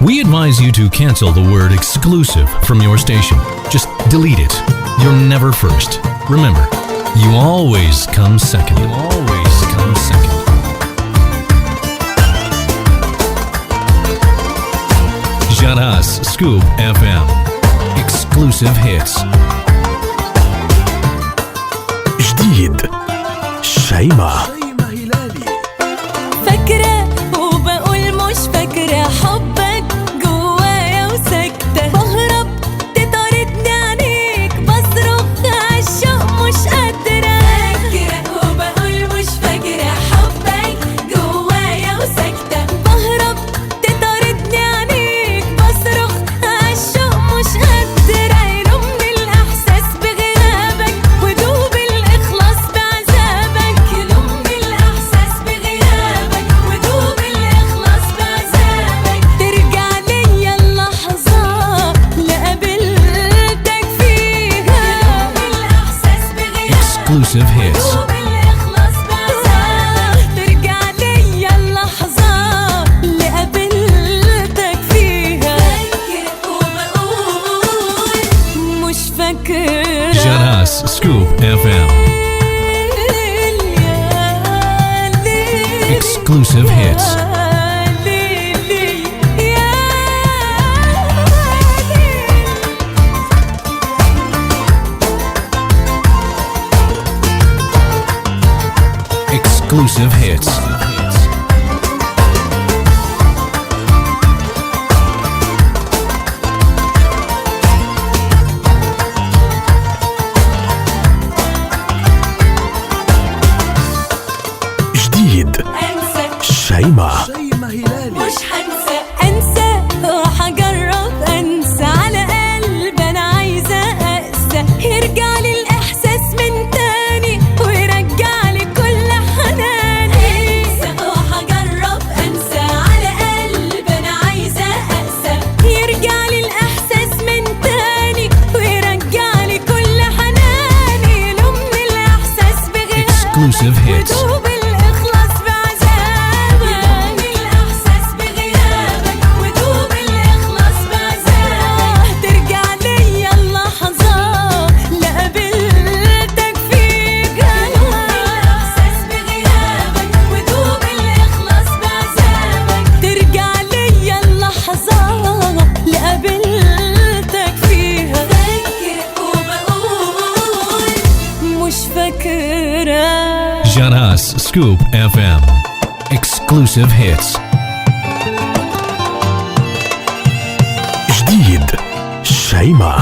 We advise you to cancel the word exclusive from your station. Just delete it. You're never first. Remember, you always come second. You always come second. Jaras Scoop FM. Exclusive hits. جديد شيماء. فاكرة وبقول مش فاكرة حبك جوايا وساكتة بهرب تطاردني عنيك بصرخ عالشوق مش قادرة فاكرة وبقول مش فاكرة حبك جوايا وساكتة بهرب تطاردني عنيك بصرخ عالشوق مش قادرة يلومني الإحساس بغيابك ودوب الإخلاص بعذابك يلومني الإحساس بغيابك ودوب الإخلاص بعذابك ترجع ليا اللحظة اللي قابلتك فيها يلومني الإحساس بغيابك Exclusive hits. دوب الإخلاص بعذابك ترجع ليا اللحظة اللي قابلتك فيها فاكرة وبقول مش فاكرة Jaras Scoop FM. Exclusive hits. Exclusive hits. جديد أنسى شيماء. مش أنسى وحجرب أنسى على قلب أنا عايزة أقسى يرجع لي الإحساس من تاني ويرجع لي كل حناني أنسى وحجرب أنسى على قلب أنا عايزة أقسى يرجع لي الإحساس من تاني ويرجع لي كل حناني يلومني الإحساس بغيابك Exclusive hits. ودوب الإخلاص بعذابك يلومني الإحساس بغيابك ودوب الإخلاص بعذابك ترجع ليا اللحظة اللي قابلتك فيها يلومني الإحساس بغيابك ودوب الإخلاص بعذابك ترجع ليا اللحظة اللي قابلتك فيها فاكرة وبقول مش فاكرة Jaras Scoop FM. Exclusive hits. جديد شيماء.